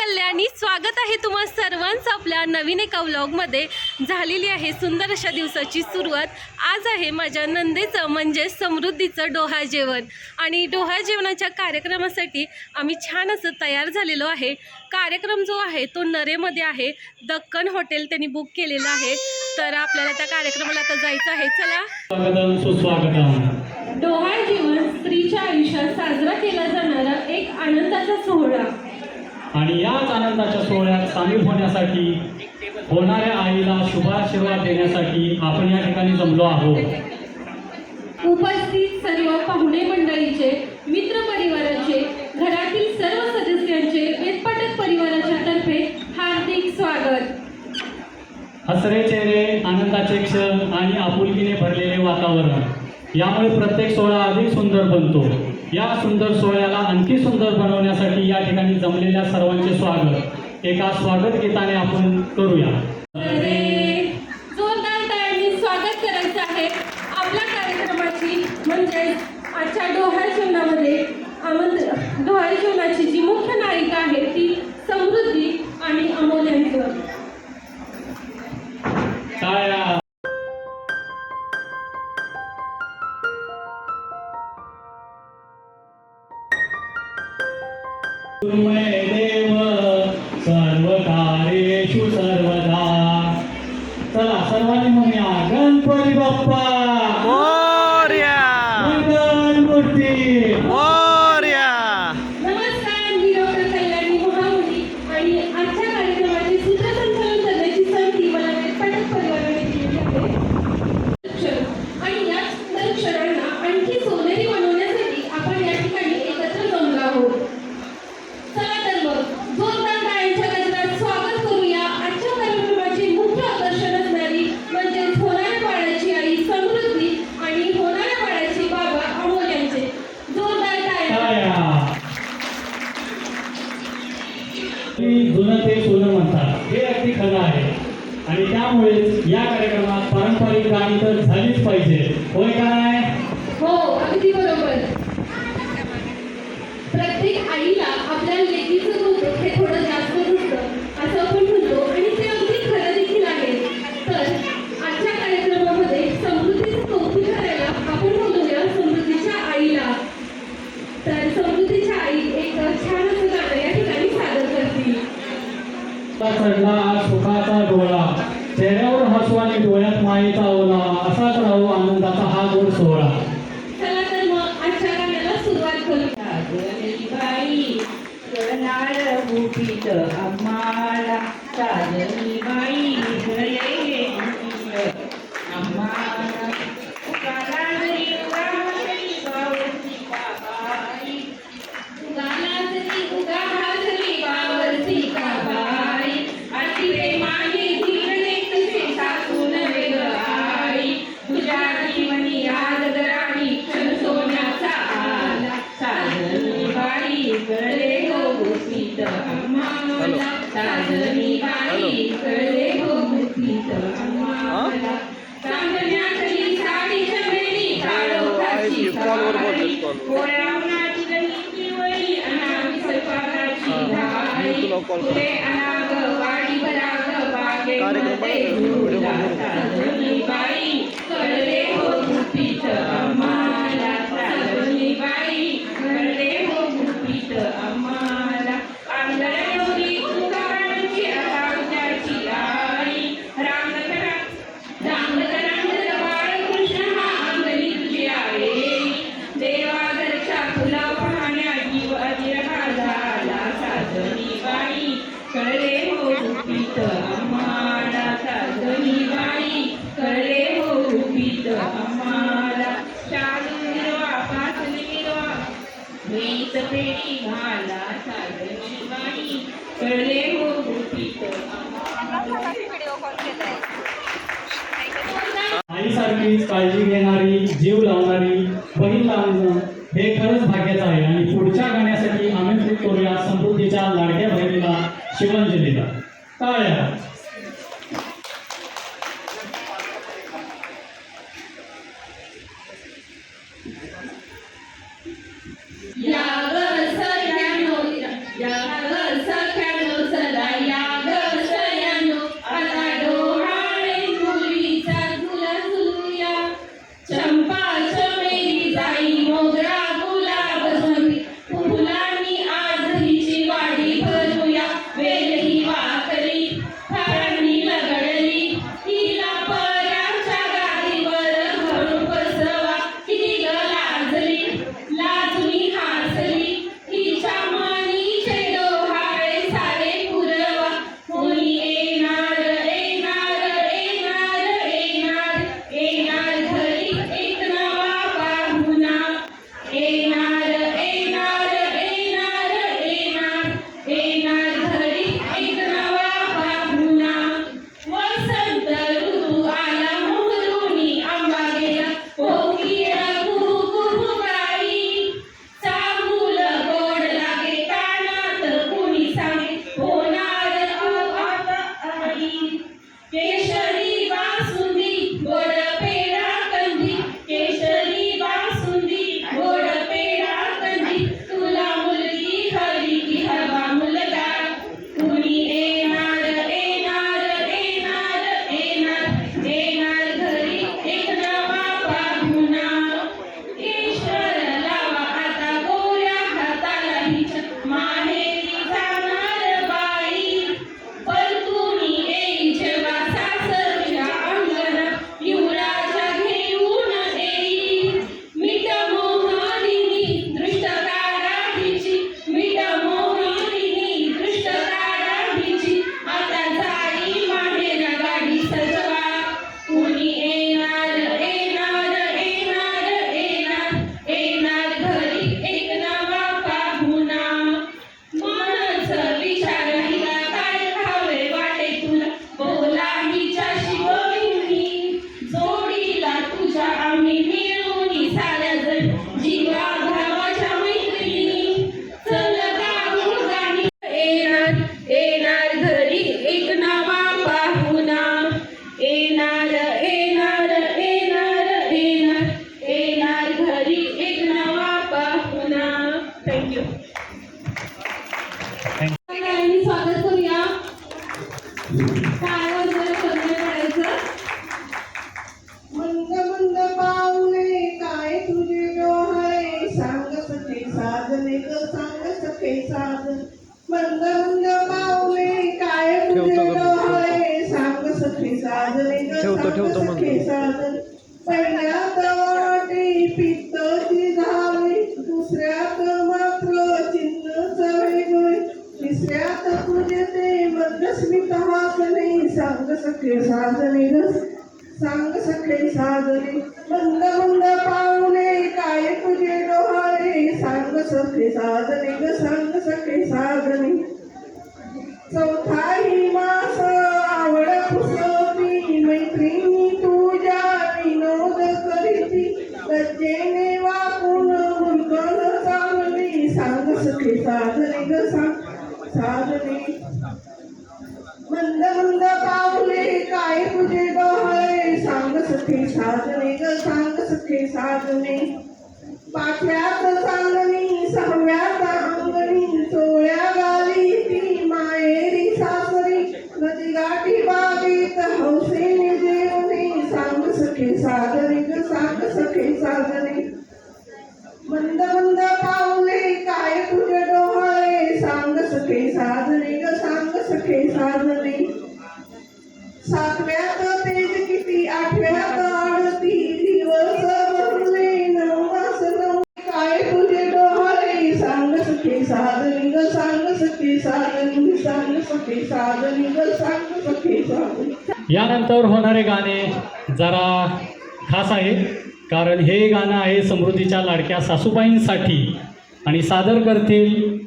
कल्याणी, स्वागत आहे तुम्हा सर्वांचं आपल्या नवीन एका व्लॉगमध्ये। झालेली आहे सुंदर अशा दिवसाची सुरुवात। आज आहे माझ्या नंदेचं म्हणजे समृद्धीचं डोहाळ जेवण आणि डोहाळ जेवणाच्या कार्यक्रमासाठी आम्ही छान असं तयार झालेलो आहे। कार्यक्रम जो आहे तो नरेमध्ये आहे, दक्कन हॉटेल त्यांनी बुक केलेलं आहे, तर आपल्याला त्या कार्यक्रमाला आता जायचं आहे। चला, स्वागतम सुस्वागतम। डोहाळ जेवण स्त्रीच्या आयुष्यात साजरा केला जाणारा एक आनंदाचा सोहळा आणि याच आनंदाच्या सोहळ्यात सामील होण्यासाठी, होणाऱ्या आईला शुभाशीर्वाद देण्यासाठी आपण या ठिकाणी जमलो आहोत। उपस्थित सर्व पाहुणे मंडळीचे, मित्र परिवाराचे, घरातील सर्व सदस्यांचे वेदपाठक परिवाराच्या तर्फे हार्दिक स्वागत। हसरे चेहरे, आनंदाचे क्षण आणि आपुलकीने भरलेले वातावरण यामुळे प्रत्येक सोहळा अधिक सुंदर बनतो। या सुंदर सोहळ्याला आणखी सुंदर बनवण्यासाठी या ठिकाणी जमलेल्या सर्वांचे स्वागत एका स्वागत गीताने आपण करूया। जोरदार टाळ्यांनी स्वागत करायचं आहे आपल्या कार्यक्रमाची, म्हणजे आजच्या डोहाळ जेवणामध्ये डोहाळ जेवणाची जी मुख्य नायिका आहे ती समृद्धी आणि अमोल यांचं। टाळ्या। देव सर्वकार्येषु सर्वदा। चला सर्वांनी म्हणूया, गणपती बाप्पा मोरया, मंगलमूर्ती मोरया। नमस्कार, मी डॉक्टर कल्याणी मोहामुली आणि आजच्या कार्यक्रमाचे सूत्रसंचालन करण्याची संधी मला वेदपाठक परिवाराने दिली आहे। आणि या सुंदर क्षणांना आणखी सोनेरी बनवण्यासाठी आपण या ठिकाणी एकत्र जमलो आहोत। चला तर मग जोरदार टाळ्यांच्या गजरात स्वागत करूया आजच्या कार्यक्रमाची मुख्य आकर्षण असणारी म्हणजे होणाऱ्या बाळाची आई समृद्धी आणि होणाऱ्या बाळाचे बाबा अमोल यांचे। जोरदार टाळ्या। जुनं ते सोनं म्हणतात हे अगदी खरं आहे आणि त्यामुळेच या कार्यक्रमात पारंपरिक गाणी तर झालीच पाहिजे, होय का नाही? हो, अगदी बरोबर। प्रत्येक आईला आपल्या लेकीचं कौतुक हे थोडं जास्त असतं असं आपण म्हणतो आणि ते अगदी खरं देखील आहे। तर आजच्या कार्यक्रमामध्ये समृद्धीचं कौतुक करायला आपण बोलूया समृद्धीच्या आईला। तर समृद्धीच्या आई एक छान असं गाणं या ठिकाणी सादर करतील। चढला सुखाचा डोळा, चेहऱ्यावर हसू आणि डोळ्यात मायेचा ओला, असाच राहू आनंदाचा हा गोड सोहळा। चला तर मग आजच्या गाण्याला सुरुवात करूया। बाई करणार गुपित आम्हाला, साजनी बाई घरे आम्हाला, उगाला जरी उगाली बावरची बाई, उगाला जरी उगाली बावरची बाई, अति प्रेमाने धीरणे कसे सासून वेग आई, तुझ्या जीवनी आदराणी क्षण सोन्याचा आला, साजनी बाई कळले गो गुपित आम्हाला, साजनी बाई कळले गो गुपित आम्हाला, चांदण्यातली साडी चमेली काळोखाची काळी, पोळ्या उन्हाची गणिती वळी अनामी स्वयंपाकाची घाई, फुले अनाग वाडी भराग बागेमध्ये झुला, साजनी बाई कळले हो गुपित आम्हाला, साजनी बाई कळले हो गुपित आम्हाला, आंधळ्यावरी तुकारांची अभावजाची आई, रांगत बाळकृष्ण हा अंगणी तुझी आहे, देवाघरच्या फुला पाहण्या जीव अजिरहा झाला, साजनी बाई कळले हो गुपित आम्हाला, साजनी बाई कळले हो गुपित आम्हाला, शालू हिरवा पासली हिरवा मीच पेटी घाला, साजनी बाई कळले हो गुपित आम्हाला। आईसारखीच काळजी घेणारी, जीव लावणारी बहीण लावणं हे खरंच भाग्याचं आहे आणि पुढच्या गाण्यासाठी आमंत्रित करूया समृद्धीच्या लाडक्या बहिणीला शिवांजलीला। टाळ्या। या ग सख्यानो, या ग सख्यानो, टाळ्यावर जरा कमी करायचं. मंद मंद पाऊले काय तुझे डोहाळे सांग सखे साधने ग सांग सखे साधन मंद मंद पाऊले काय तुझे डोहाळे सांग सखे साधने ग सांग सखे साधन पहिल्यात वाटे पित्तची झाली दुसऱ्यात मात्र चिन्हच वेगळे तिसऱ्यात तुझे ते मंदस्मित हासणे सांग सखे साधने ग सांग सखे साधने मंद मंद पाऊले काय तुझे डोहाळे सांग सखे साधने ग सांग सखे साधने चौथाही मास आवड पुसती मैत्रिणी तुझ्या विनोद करीती लज्जेने वाकून मुलगण चालली सांग सखे साधने ग सांग साधने मंद मंद पाऊले काय तुझे डोहाळे सांग सखे साधने ग सांग सखे साधने पाचव्यात चांदणी सहाव्यात अंगणी चोळ्या गाली ती मायेरी सासरी नदी गाठी बागेत हौसेने जेवणे सांग सखे साधने ग सांग सखे साधने मंद मंद पाऊले काय तुझे डोहाळे सांग सखे साधने ग सांग सखे साधने सातव्यात तेज किती आठव्यात आडती दिवस भरले नवमास नऊ काय तुझे डोहाळे सांग सखे साधने ग सांग सखे साधने सांग सखे साधने ग सांग सखे साधने. यानंतर होणारे गाणे जरा खास आहे, कारण हे गाणं आहे समृद्धीच्या लाडक्या सासूबाईंसाठी आणि सादर करतील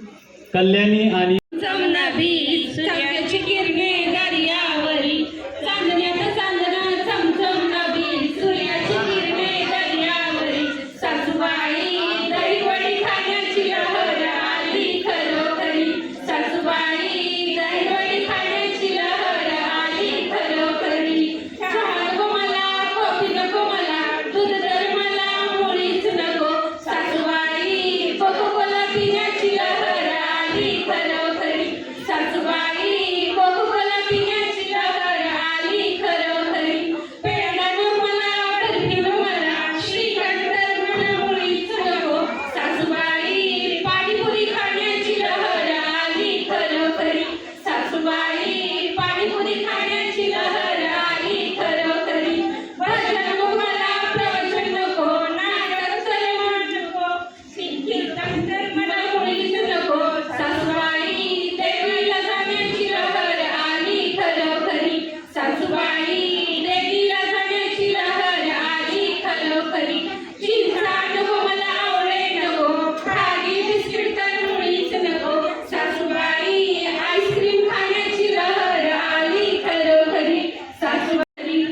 कल्याणी आणि जमनाबी सूर्याची किरणे दर्यावरी चांदण्यात चांदणा चमचम नबी सूर्याची किरणे दर्यावरी सासूबाई दहीवडी खाण्याची लहर आली खरोखरी सासूबाई दहीवडी खाण्याची लहर आली खरोखरी चहा नको मला कॉफी नको मला दूध तर मला मुळीच नको सासूबाई कोकोकोला पिण्याची लहर आली खरोखरी सासूबाई कोकोकोला पिण्याची लहर आली खरोखरी पेढा नको मला बर्फी नको मला श्रीखंड तर मला मुळीच नको सासूबाई पाणीपुरी खाण्याची लहर आली खरोखरी सासूबाई पाणीपुरी खाण्याची लहर आली खरोखरी भजन नको मला प्रवचन नको नाटक सलमान नको कीर्तन तर मला मुळीच नको सासूबाई देवीला जाण्याची लहर आली खरोखरी सासूबाई देवीला जाण्याची लहर आली खरोखरी चिंचा नको मला आवळे नको खारी बिस्किट तर मुळीच नको सासूबाई आईस्क्रीम खाण्याची लहर आली खरोखरी सासूबाई.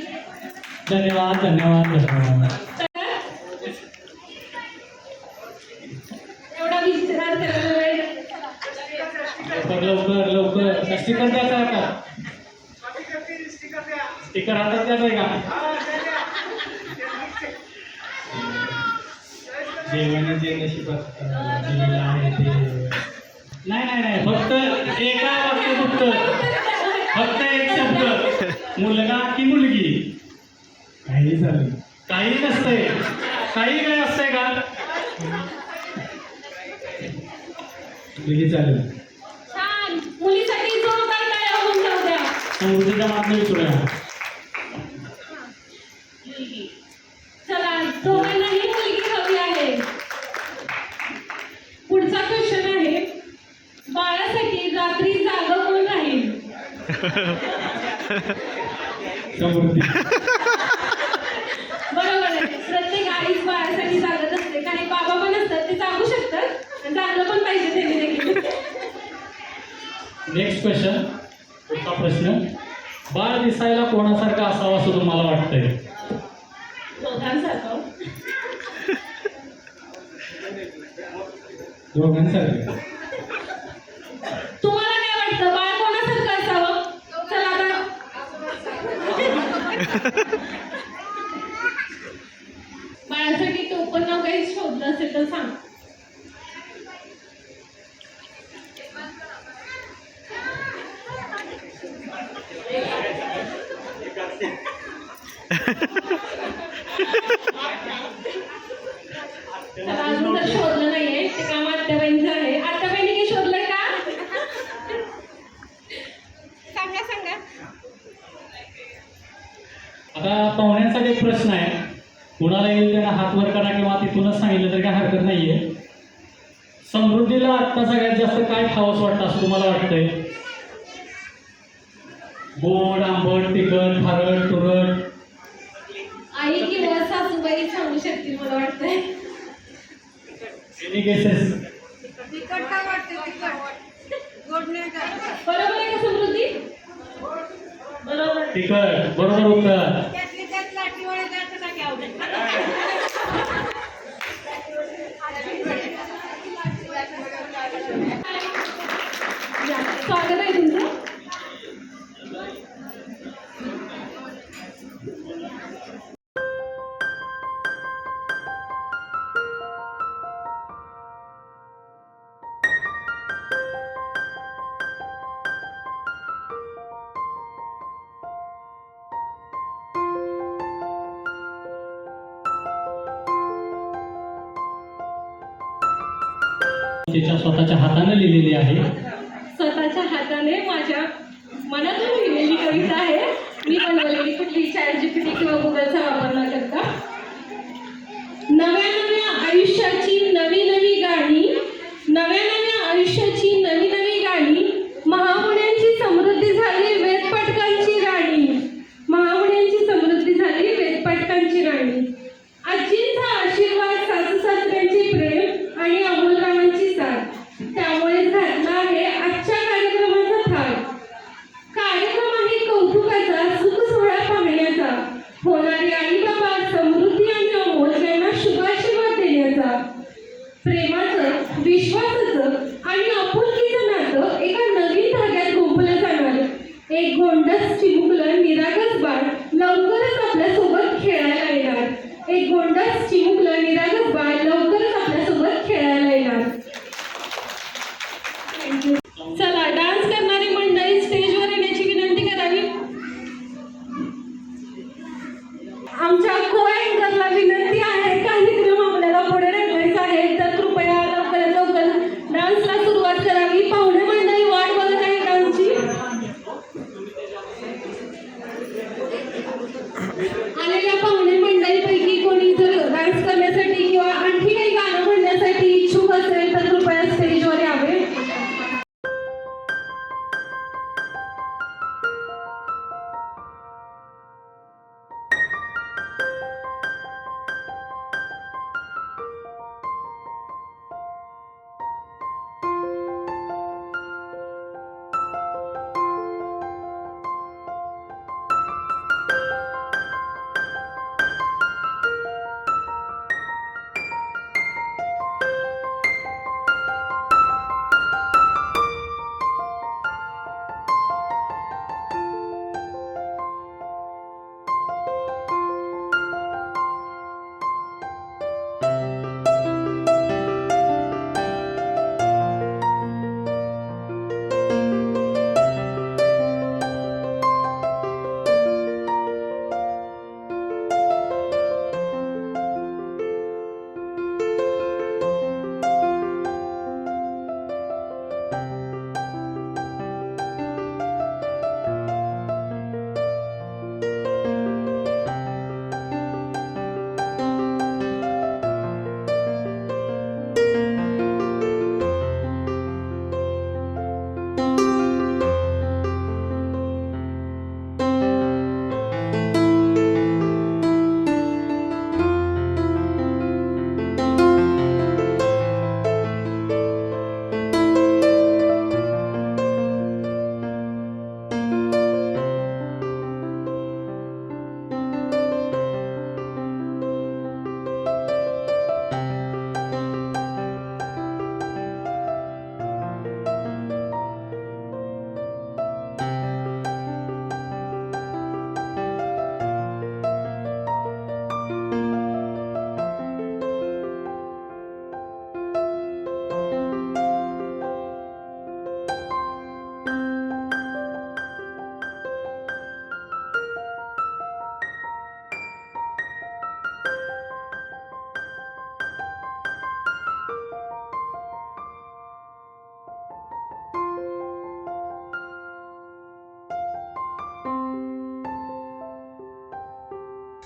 धन्यवाद धन्यवाद धन्यवाद. एवढा विचार करायला वेळ लवकर लवकर लवकर स्टिकर द्यायचा आहे का? स्टिकर हातात द्यायचा आहे का? देवाने जे नशिबात दिलेलं आहे ते नाही नाही नाही फक्त एका फक्त एक शब्द मुलगा की मुलगी काही झालं काही नसतंय काही काय असतंय का मुलगी चालेल छान मुलीसाठी जोरदार टाळ्या होऊन जाऊ द्या. समृद्धीच्या मागणं विचारूया चला दोघांनाही मुलगी हवी आहे. पुढचा क्वेश्चन आहे बाळासाठी रात्री जागा कोण राहील? समृद्धी बरोबर आहे. प्रत्येक आईच बाळासाठी जागत असते. काही बाबा पण असतात ते जागू शकतात आणि जागलं पण पाहिजे त्यांनी देखील. नेक्स्ट क्वेश्चन पुढचा प्रश्न बाळ दिसायला कोणासारखा असावा असं तुम्हाला वाटतंय? दोघांसारखं. दोघांसारखं. तुम्हाला काय वाटतं बाळ कोणासारखं असावं? चला आता बाळासाठी टोपण नाव काही शोधलं असेल तर सांग. आता पाहुण्यांसाठी एक प्रश्न आहे. कुणाला येईल त्यांना हात वर करा किंवा तिथूनच सांगितलं तरी काय हरकत नाहीये. समृद्धीला आत्ता सगळ्यात जास्त काय खावंसं वाटतं असं तुम्हाला वाटतंय? गोड, आंबट, तिखट, खारट, तुरट? आई किंवा सासूबाई सांगू शकतील मला वाटतंय. Any cases? बरोबर आहे का समृद्धी? बरोबर. तिखट. बरोबर उत्तर. या, स्वागत आहे तुमचं. तिच्या स्वतःच्या हाताने लिहिलेली आहे. स्वतःच्या हाताने माझ्या मनातून लिहिलेली कविता आहे. मी बनवलेली, कुठली ChatGPT किंवा गुगलचा वापर न करता. नव्या नव्या आयुष्याची नवी नवी गाणी, नव्या नव्या आयुष्याची नवी नवी गाणी, महामुण्यांची समृद्धी झाली वेदपाटकांची राणी, महामुण्यांची समृद्धी झाली वेदपाटकांची राणी. आजींचा आशीर्वाद, सासू सासऱ्यांचे प्रेम आणि अमोलरावांची साथ, त्यामुळे घातला आहे आजच्या कार्यक्रमाचा थाट. कार्यक्रम आहे कौतुकाचा, सुख सोहळा पाहण्याचा, होणारी आई बाबा समृद्धी आणि अमोल यांना शुभाशीर्वाद देण्याचा. प्रेमाचं, विश्वासाचं आणि आपुल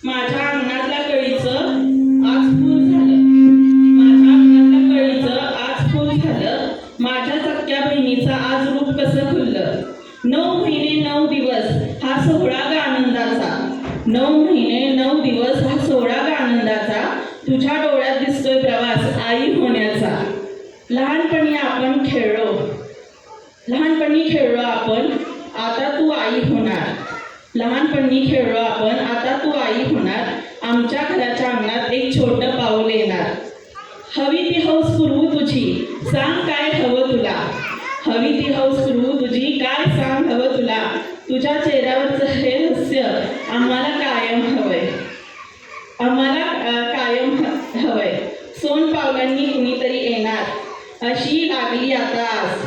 माझ्या अंगणातल्या कळीचं आज फूल झालं. माझ्या अंगणातल्या कळीचं आज फूल झालं. माझ्या सख्या बहिणीचं आज रूप कसं खुललं. 9 महिने 9 दिवस हा सोहळा ग आनंदाचा. 9 महिने 9 दिवस हा सोहळा ग आनंदाचा. तुझ्या डोळ्यात दिसतोय प्रवास आई होण्याचा. लहानपणी आपण आपण, आता तू आई होणार. लहानपणी खेळलो आपण, आता तू आई होणार. आमच्या घराच्या अंगणात एक छोटं पाऊल येणार. हवी ती हौस पुरवू तुझी, सांग काय हवं तुला. हवी ती हौस पुरवू तुझी, काय सांग हवं तुला. तुझ्या चेहऱ्यावरचं हे हास्य आम्हाला कायम हवंय. सोन पावलांनी कुणीतरी येणार अशी लागली आता आस.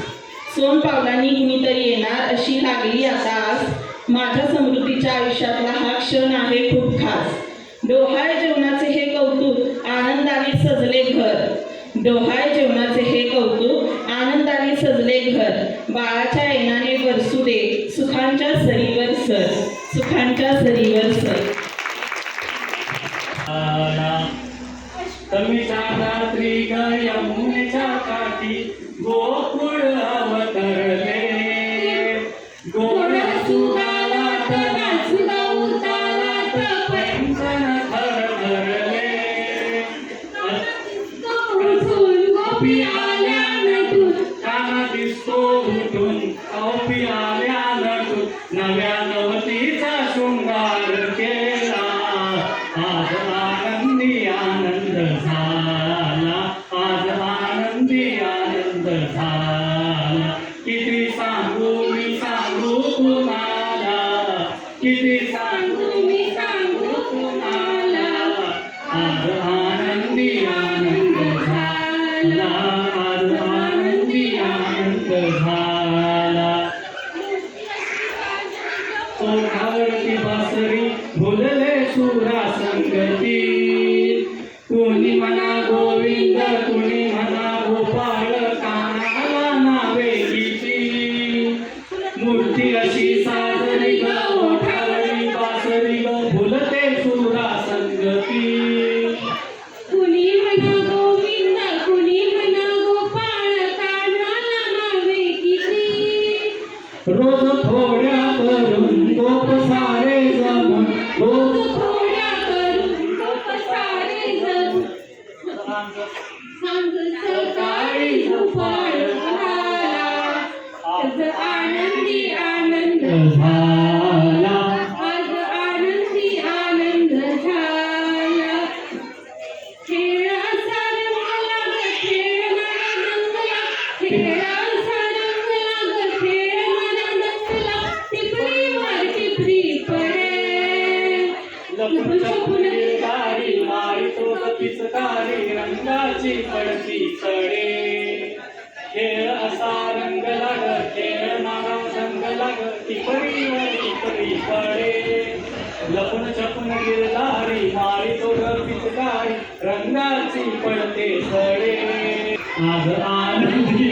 सोन पावलांनी कुणीतरी येणार अशी लागली आता आस. माझ्या समृद्धीच्या आयुष्यातला हा क्षण आहे खूप खास. डोहाळे जेवणाचे हे कौतुक आनंदाने सजले घर. डोहाळे जेवणाचे हे कौतुक आनंदाने सजले घर. बाळाच्या येण्याने बरसू दे सुखांच्या सरीवर सर. सुखांच्या सरीवर सर. तमीच्या रात्री ग यमुनेच्या काठी गोकुळ अवतरले. गोड सुगालात नाचुगा उतालात पंचन थरथरले. गोपी आल्या नटून काना दिसतो उठून. गोपी आल्या नटून नव्या नवतीचा शृंगार केला. आज आनंदी आनंद झाला. आज आनंदी आनंद झाला. किती सांगू मी सांगू कुणाला. किती सांगू मी सांगू कुणाला. आज आनंदी आनंद झाला. आज आनंदी आनंद झाला. ओठावरती बासरी भुलले सुरा संगती. कुणी म्हणा गोविंद कुणी म्हणा गोपाळ कानाला नावे किती. मूर्ती अशी साजरी ग ओठावरी बासरी ग भुलते सुरा संगती. कुणी म्हणा गोविंद कुणी म्हणा गोपाळ कानाला नावे किती. रोज थोड्या करून गोप सारे जमून. रोज थोड्या करून गोप सारे जण. सांग सकाळी झोपाळ घाला. आज आनंदी आनंद झाला. आज आनंदी आनंद झाला. खेळाचा रंगला ग खेळ मला रंगला. खेळाचा रंगला ग खेळ मला रंगला. टिपरीवर टिपरी पडे. लपून छपून गाडी मारितो पिचकारी रंगाची पडती सडे. खेळ असा रंग लाग खेळणारा रंग लाग टिपरीवर टिपरी पडे. लपून छपून गिरधारी मारितो पिचकारी रंगाची पडते सडे. आज आनंदी